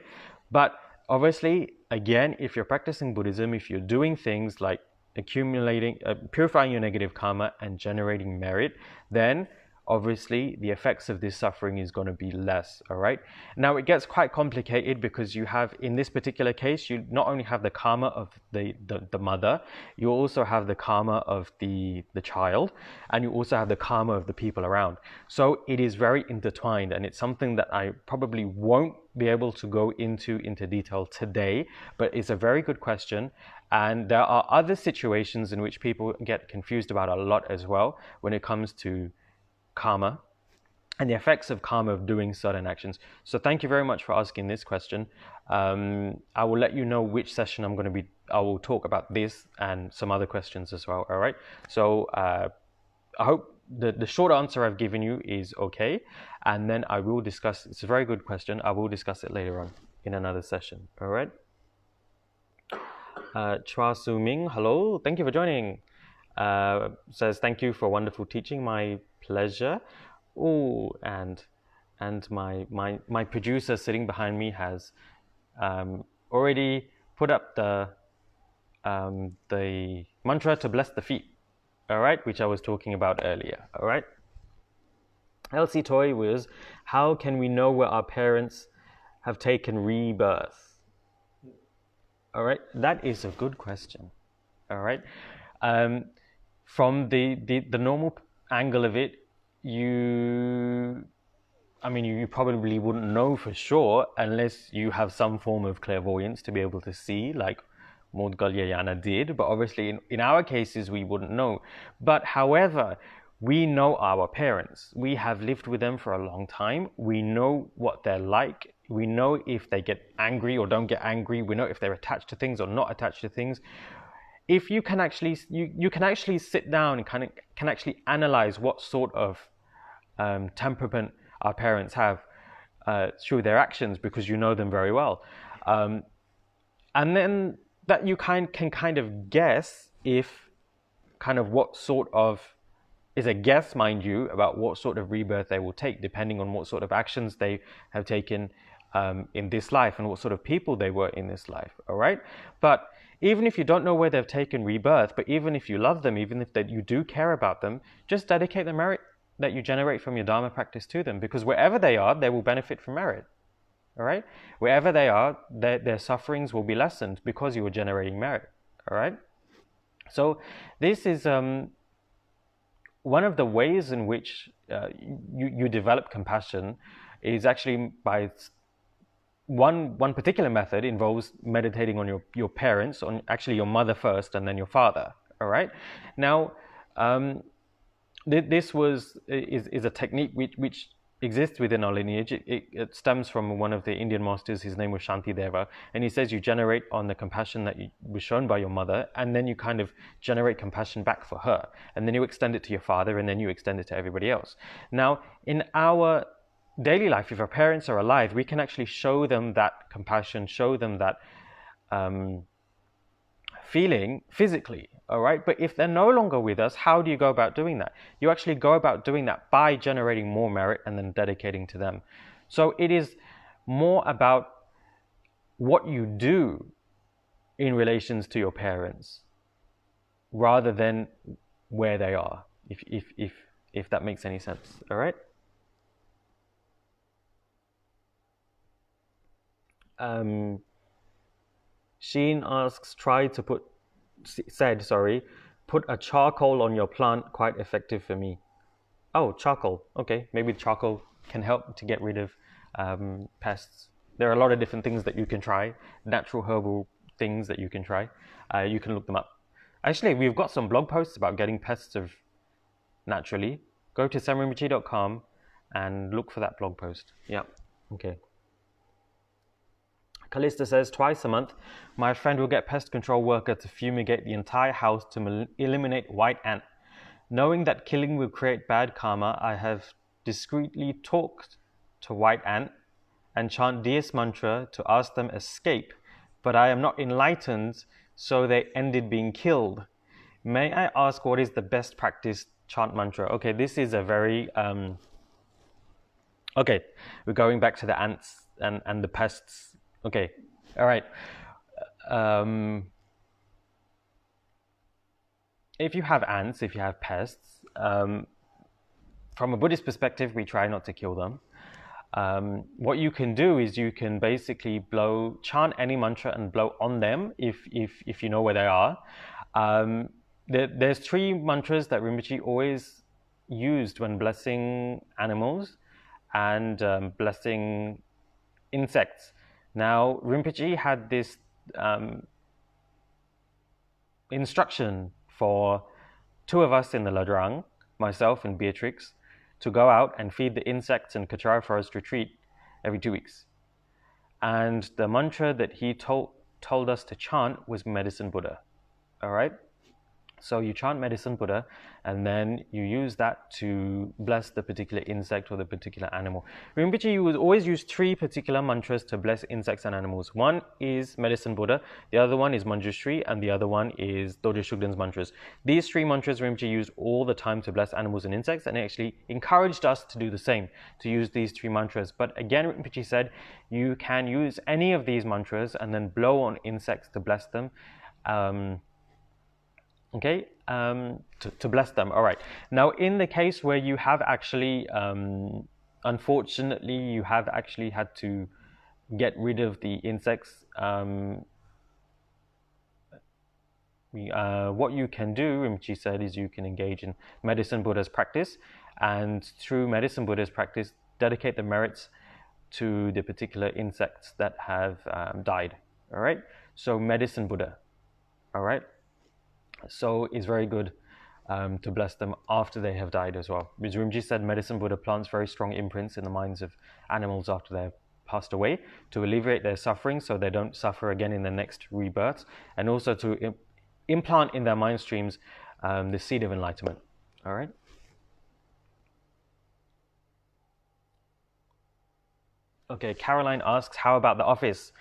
But obviously, again, if you're practicing Buddhism, if you're doing things like accumulating, purifying your negative karma and generating merit, then obviously the effects of this suffering is going to be less, all right? Now it gets quite complicated because you have, in this particular case, you not only have the karma of the mother, you also have the karma of the child, and you also have the karma of the people around. So it is very intertwined, and it's something that I probably won't be able to go into detail today, but it's a very good question. And there are other situations in which people get confused about a lot as well when it comes to karma and the effects of karma of doing certain actions. So thank you very much for asking this question. I will let you know which session I will talk about this and some other questions as well, all right? So I hope the short answer I've given you is okay, and then I will discuss, it's a very good question, I will discuss it later on in another session, all right? Chua Su Ming, hello, thank you for joining. Says, thank you for wonderful teaching, my pleasure. Oh, and my producer sitting behind me has already put up the mantra to bless the feet, all right, which I was talking about earlier, all right. Elsie Toy was, how can we know where our parents have taken rebirth? All right, that is a good question, all right. From the normal angle of it, you probably wouldn't know for sure unless you have some form of clairvoyance to be able to see, like Modgalyayana did. But obviously, in our cases, we wouldn't know. But however, we know our parents. We have lived with them for a long time. We know what they're like. We know if they get angry or don't get angry. We know if they're attached to things or not attached to things. If you can actually, you can actually sit down and can actually analyze what sort of temperament our parents have through their actions, because you know them very well, and then that you can kind of guess if kind of what sort of, is a guess, mind you, about what sort of rebirth they will take, depending on what sort of actions they have taken in this life and what sort of people they were in this life, all right? But even if you don't know where they've taken rebirth, but even if you love them, even if you do care about them, just dedicate the merit that you generate from your Dharma practice to them, because wherever they are, they will benefit from merit, all right? Wherever they are, their sufferings will be lessened because you are generating merit, all right? So this is one of the ways in which you develop compassion is actually by one particular method involves meditating on your parents, on actually your mother first and then your father, all right? Now, this is a technique which exists within our lineage. It stems from one of the Indian masters. His name was Shantideva, and he says you generate on the compassion that was shown by your mother, and then you kind of generate compassion back for her, and then you extend it to your father, and then you extend it to everybody else. Now, in our daily life, if our parents are alive, we can actually show them that compassion, show them that feeling physically, all right? But if they're no longer with us, how do you go about doing that? You actually go about doing that by generating more merit and then dedicating to them. So it is more about what you do in relations to your parents rather than where they are, if that makes any sense, all right? Sheen asks, put a charcoal on your plant, quite effective for me. Oh, charcoal. Okay, maybe charcoal can help to get rid of pests. There are a lot of different things that you can try, natural herbal things that you can try. You can look them up. Actually, we've got some blog posts about getting pests naturally. Go to samrimchi.com and look for that blog post. Yeah, okay. Callista says, twice a month, my friend will get pest control worker to fumigate the entire house to eliminate white ant. Knowing that killing will create bad karma, I have discreetly talked to White Ant and chant DS mantra to ask them escape, but I am not enlightened, so they ended being killed. May I ask what is the best practice chant mantra? Okay, this is a very okay, we're going back to the ants and the pests. Okay, all right. If you have ants, if you have pests, from a Buddhist perspective, we try not to kill them. What you can do is you can basically chant any mantra and blow on them if you know where they are. There's 3 mantras that Rinpoche always used when blessing animals and blessing insects. Now, Rinpoche had this instruction for 2 of us in the Ladrang, myself and Beatrix, to go out and feed the insects in Kechara Forest Retreat every 2 weeks. And the mantra that he told us to chant was Medicine Buddha. All right? So you chant Medicine Buddha, and then you use that to bless the particular insect or the particular animal. Rinpoche would always use 3 particular mantras to bless insects and animals. One is Medicine Buddha, the other one is Manjushri, and the other one is Dojo Shugden's mantras. These 3 mantras Rinpoche used all the time to bless animals and insects, and he actually encouraged us to do the same, to use these 3 mantras. But again, Rinpoche said, you can use any of these mantras and then blow on insects to bless them. To bless them. All right. Now, in the case where you have actually, unfortunately, you have actually had to get rid of the insects, what you can do, Rinpoche said, is you can engage in Medicine Buddha's practice, and through Medicine Buddha's practice, dedicate the merits to the particular insects that have died. All right. So Medicine Buddha. All right. So it's very good to bless them after they have died as well. Because Rinpoche said Medicine Buddha plants very strong imprints in the minds of animals after they've passed away to alleviate their suffering so they don't suffer again in the next rebirths, and also to implant in their mind streams the seed of enlightenment. All right? Okay, Caroline asks, how about the office?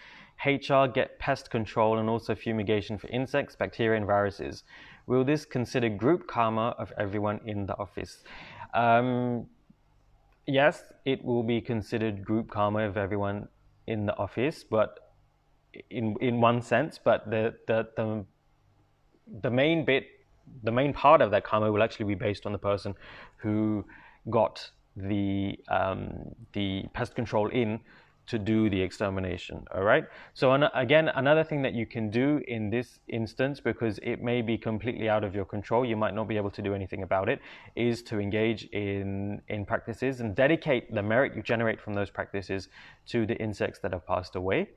HR get pest control and also fumigation for insects, bacteria, and viruses. Will this consider group karma of everyone in the office? Yes, it will be considered group karma of everyone in the office, but in one sense. But the main part of that karma will actually be based on the person who got the pest control in to do the extermination. All right. So again, another thing that you can do in this instance, because it may be completely out of your control, you might not be able to do anything about it, is to engage in practices and dedicate the merit you generate from those practices to the insects that have passed away.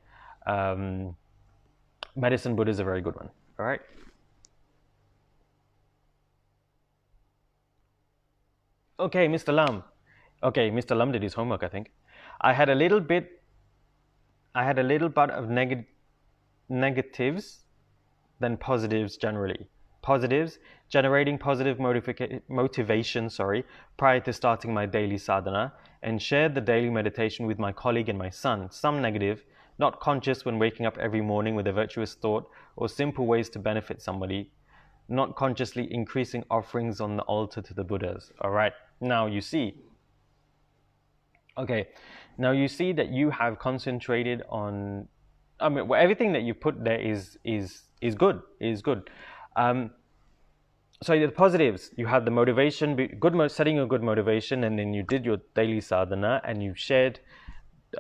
Medicine Buddha is a very good one. All right. Okay, Mr. Lam. Okay, Mr. Lam did his homework, I think. I had a little bit of negatives than positives generally. Positives, generating positive motivation, prior to starting my daily sadhana, and shared the daily meditation with my colleague and my son. Some negative, not conscious when waking up every morning with a virtuous thought or simple ways to benefit somebody, not consciously increasing offerings on the altar to the Buddhas. All right, now you see. Okay, now you see that you have concentrated on, everything that you put there is good, so the positives, you had the motivation, setting a good motivation, and then you did your daily sadhana and you shared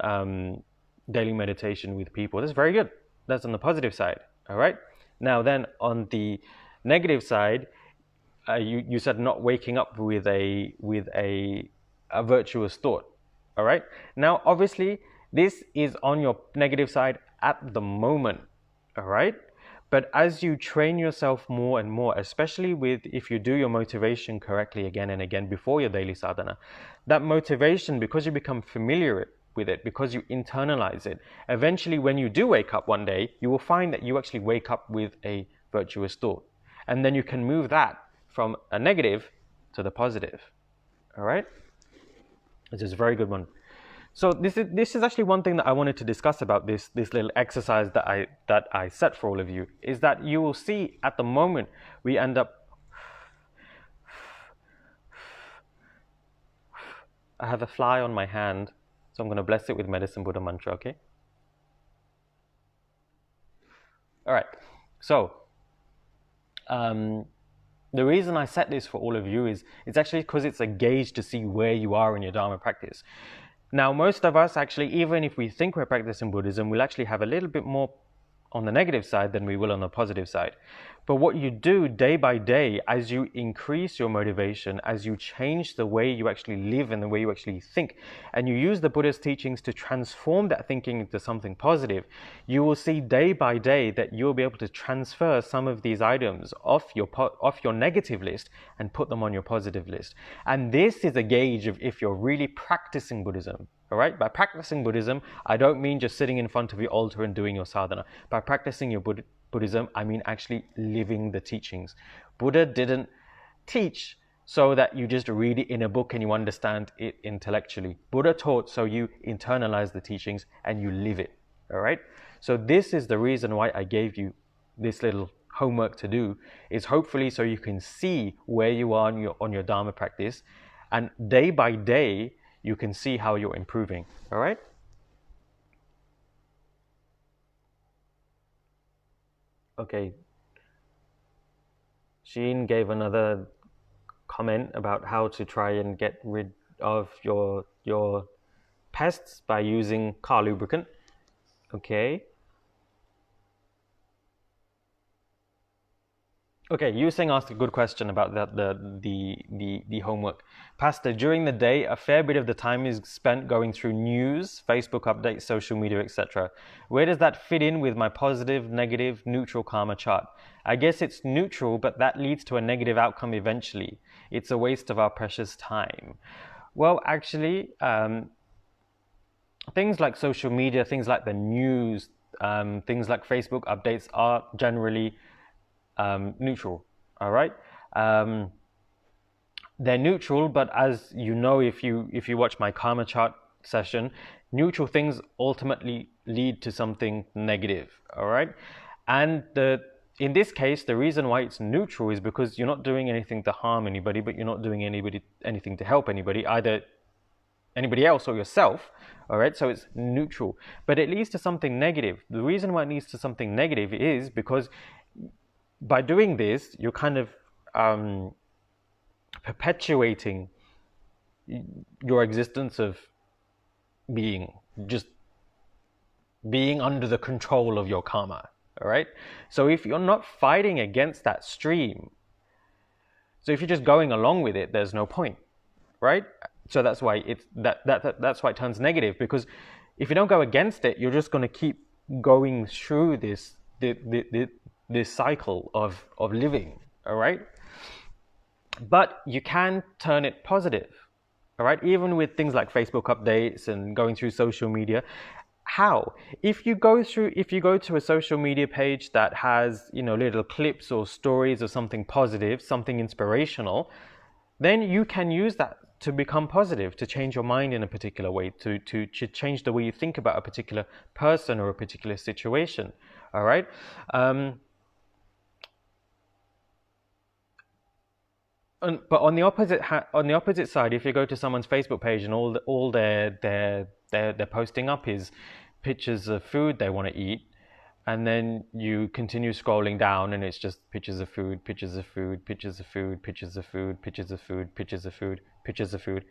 daily meditation with people. That's very good. That's on the positive side. All right. Now then, on the negative side, you said not waking up with a virtuous thought. All right. Now, obviously, this is on your negative side at the moment. All right. But as you train yourself more and more, especially if you do your motivation correctly again and again before your daily sadhana, that motivation, because you become familiar with it, because you internalize it, eventually when you do wake up one day, you will find that you actually wake up with a virtuous thought. And then you can move that from a negative to the positive. All right? Which is a very good one. So this is actually one thing that I wanted to discuss about this little exercise that I set for all of you, is that you will see at the moment we end up. I have a fly on my hand, so I'm going to bless it with Medicine Buddha mantra, okay? All right. So the reason I set this for all of you is it's actually because it's a gauge to see where you are in your Dharma practice. Now, most of us actually, even if we think we're practicing Buddhism, we'll actually have a little bit more on the negative side than we will on the positive side. But what you do day by day, as you increase your motivation, as you change the way you actually live and the way you actually think, and you use the Buddha's teachings to transform that thinking into something positive, you will see day by day that you'll be able to transfer some of these items off your negative list and put them on your positive list. And this is a gauge of if you're really practicing Buddhism. All right? By practicing Buddhism, I don't mean just sitting in front of your altar and doing your sadhana. By practicing your Buddhism, I mean actually living the teachings. Buddha didn't teach so that you just read it in a book and you understand it intellectually. Buddha taught so you internalize the teachings and you live it. All right? So this is the reason why I gave you this little homework to do, is hopefully so you can see where you are on your Dharma practice, and day by day you can see how you're improving. All right? Okay. Sheen gave another comment about how to try and get rid of your pests by using car lubricant. Okay. Okay, Yuseng asked a good question about the homework. Pastor, during the day, a fair bit of the time is spent going through news, Facebook updates, social media, etc. Where does that fit in with my positive, negative, neutral karma chart? I guess it's neutral, but that leads to a negative outcome eventually. It's a waste of our precious time. Well, actually, things like social media, things like the news, things like Facebook updates are generally neutral. All right, they're neutral, but as you know, if you watch my karma chart session, neutral things ultimately lead to something negative. All right, and in this case, the reason why it's neutral is because you're not doing anything to harm anybody, but you're not doing anything to help anybody, either anybody else or yourself. All right, so it's neutral, but it leads to something negative. The reason why it leads to something negative is because by doing this, you're kind of perpetuating your existence of being under the control of your karma. All right. So if you're not fighting against that stream, so if you're just going along with it, there's no point, right? So that's why that's why it turns negative, because if you don't go against it, you're just going to keep going through this cycle of living. All right. But you can turn it positive. All right. Even with things like Facebook updates and going through social media. How? If you go to a social media page that has, little clips or stories of something positive, something inspirational, then you can use that to become positive, to change your mind in a particular way, to change the way you think about a particular person or a particular situation. All right. But on the opposite side, if you go to someone's Facebook page and all they're posting up is pictures of food they want to eat, and then you continue scrolling down and it's just pictures of food, pictures of food, pictures of food, pictures of food, pictures of food, pictures of food, pictures of food,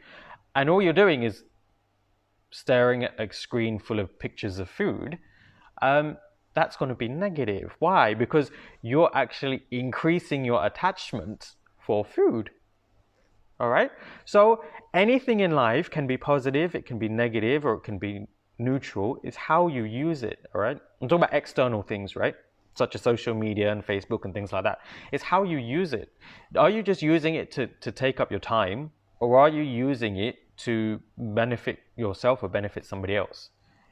and all you're doing is staring at a screen full of pictures of food, that's going to be negative. Why? Because you're actually increasing your attachment for food. All right. So anything in life can be positive, it can be negative, or it can be neutral. It's how you use it. All right. I'm talking about external things, right? Such as social media and Facebook and things like that. It's how you use it. Are you just using it to take up your time, or are you using it to benefit yourself or benefit somebody else?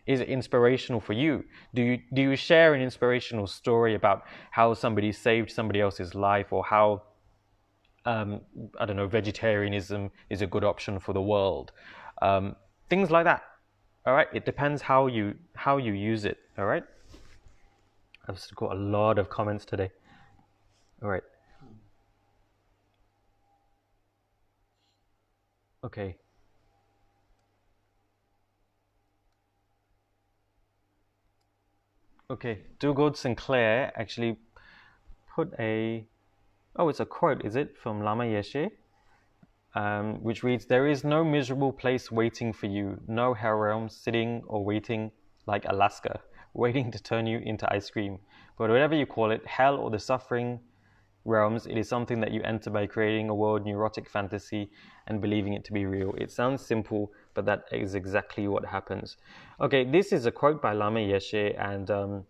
Is it inspirational for you? Do you share an inspirational story about how somebody saved somebody else's life, or how I don't know, vegetarianism is a good option for the world. Things like that. All right. It depends how you use it. All right. I've just got a lot of comments today. All right. Okay. Okay. Do Good Sinclair actually put a. Oh, it's a quote, is it, from Lama Yeshe? Which reads, "There is no miserable place waiting for you, no hell realm sitting or waiting like Alaska, waiting to turn you into ice cream. But whatever you call it, hell or the suffering realms, it is something that you enter by creating a world neurotic fantasy and believing it to be real. It sounds simple, but that is exactly what happens." Okay, this is a quote by Lama Yeshe, and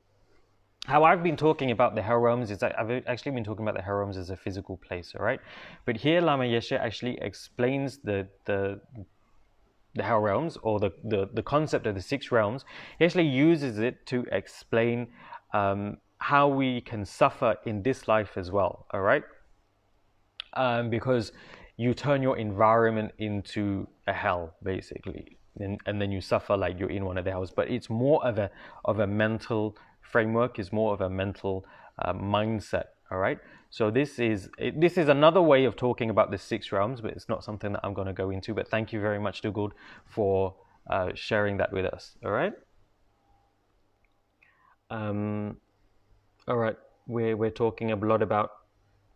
how I've been talking about the hell realms is that I've actually been talking about the hell realms as a physical place, all right? But here Lama Yeshe actually explains the hell realms, or the concept of the six realms. He actually uses it to explain how we can suffer in this life as well, all right? Because you turn your environment into a hell, basically, and then you suffer like you're in one of the hells. But it's more of a mental framework, is more of a mental mindset. All right. So this is another way of talking about the six realms, but it's not something that I'm going to go into. But thank you very much, Dugald, for sharing that with us. All right. All right. We're talking a lot about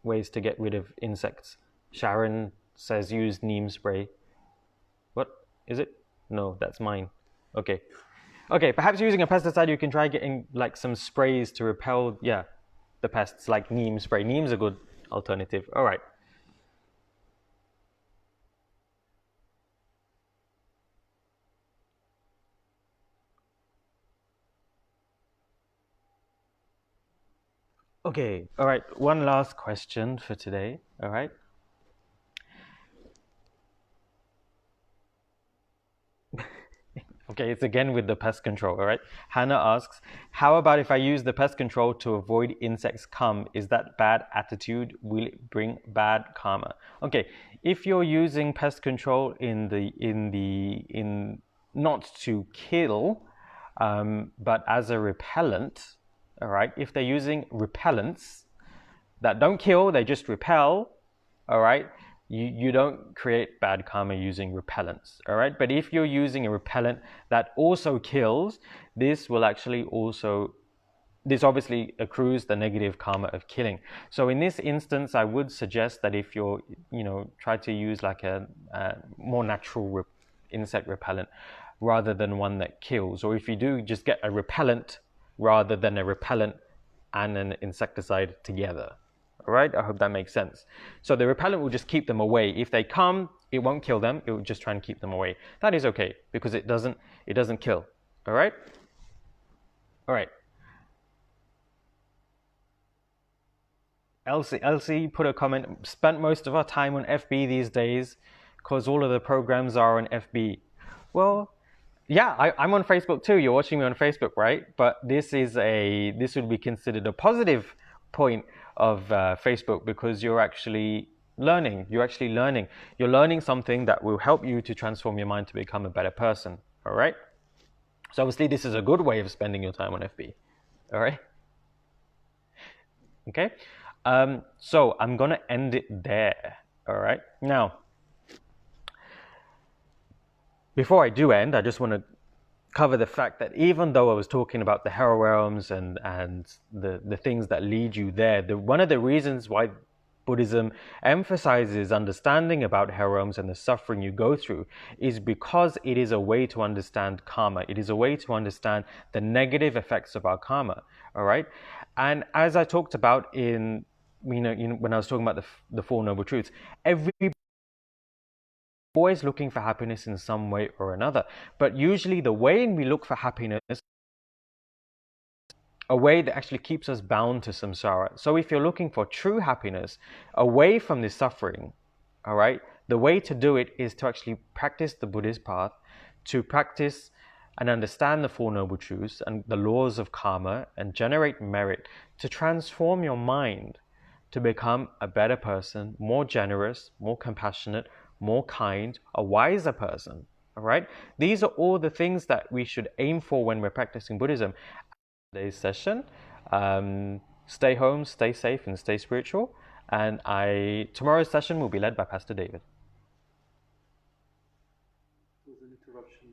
ways to get rid of insects. Sharon says use neem spray. What is it? No, that's mine. Okay. Okay, perhaps using a pesticide, you can try getting like some sprays to repel, the pests, like neem spray. Neem's a good alternative. All right. Okay. All right. One last question for today. All right. Okay, it's again with the pest control, all right? Hannah asks, how about if I use the pest control to avoid insects come? Is that bad attitude? Will it bring bad karma? Okay, if you're using pest control in not to kill, but as a repellent, all right? If they're using repellents that don't kill, they just repel, all right? You don't create bad karma using repellents, all right? But if you're using a repellent that also kills, this obviously accrues the negative karma of killing. So in this instance, I would suggest that if you're, try to use like a more natural insect repellent rather than one that kills. Or if you do, just get a repellent rather than a repellent and an insecticide together. All right, I hope that makes sense. So the repellent will just keep them away. If they come, it won't kill them. It will just try and keep them away. That is okay because it doesn't kill. All right? All right. Elsie put a comment, spent most of our time on FB these days because all of the programs are on FB. Well, yeah, I'm on Facebook too. You're watching me on Facebook, right? But this would be considered a positive point of Facebook because you're actually learning. You're learning something that will help you to transform your mind to become a better person. All right. So obviously, this is a good way of spending your time on FB. All right. Okay. So I'm gonna end it there. All right. Now, before I do end, I just want to cover the fact that even though I was talking about the hell realms and the things that lead you there, one of the reasons why Buddhism emphasizes understanding about hell realms and the suffering you go through is because it is a way to understand karma. It is a way to understand the negative effects of our karma. All right, and as I talked about in when I was talking about the Four Noble Truths, every always looking for happiness in some way or another. But usually the way we look for happiness, a way that actually keeps us bound to samsara. So if you're looking for true happiness away from this suffering, all right, the way to do it is to actually practice the Buddhist path, to practice and understand the Four Noble Truths and the laws of karma and generate merit to transform your mind to become a better person, more generous, more compassionate, more kind, a wiser person. All right? These are all the things that we should aim for when we're practicing Buddhism. Today's session, stay home, stay safe, and stay spiritual. And tomorrow's session will be led by Pastor David. There was an interruption.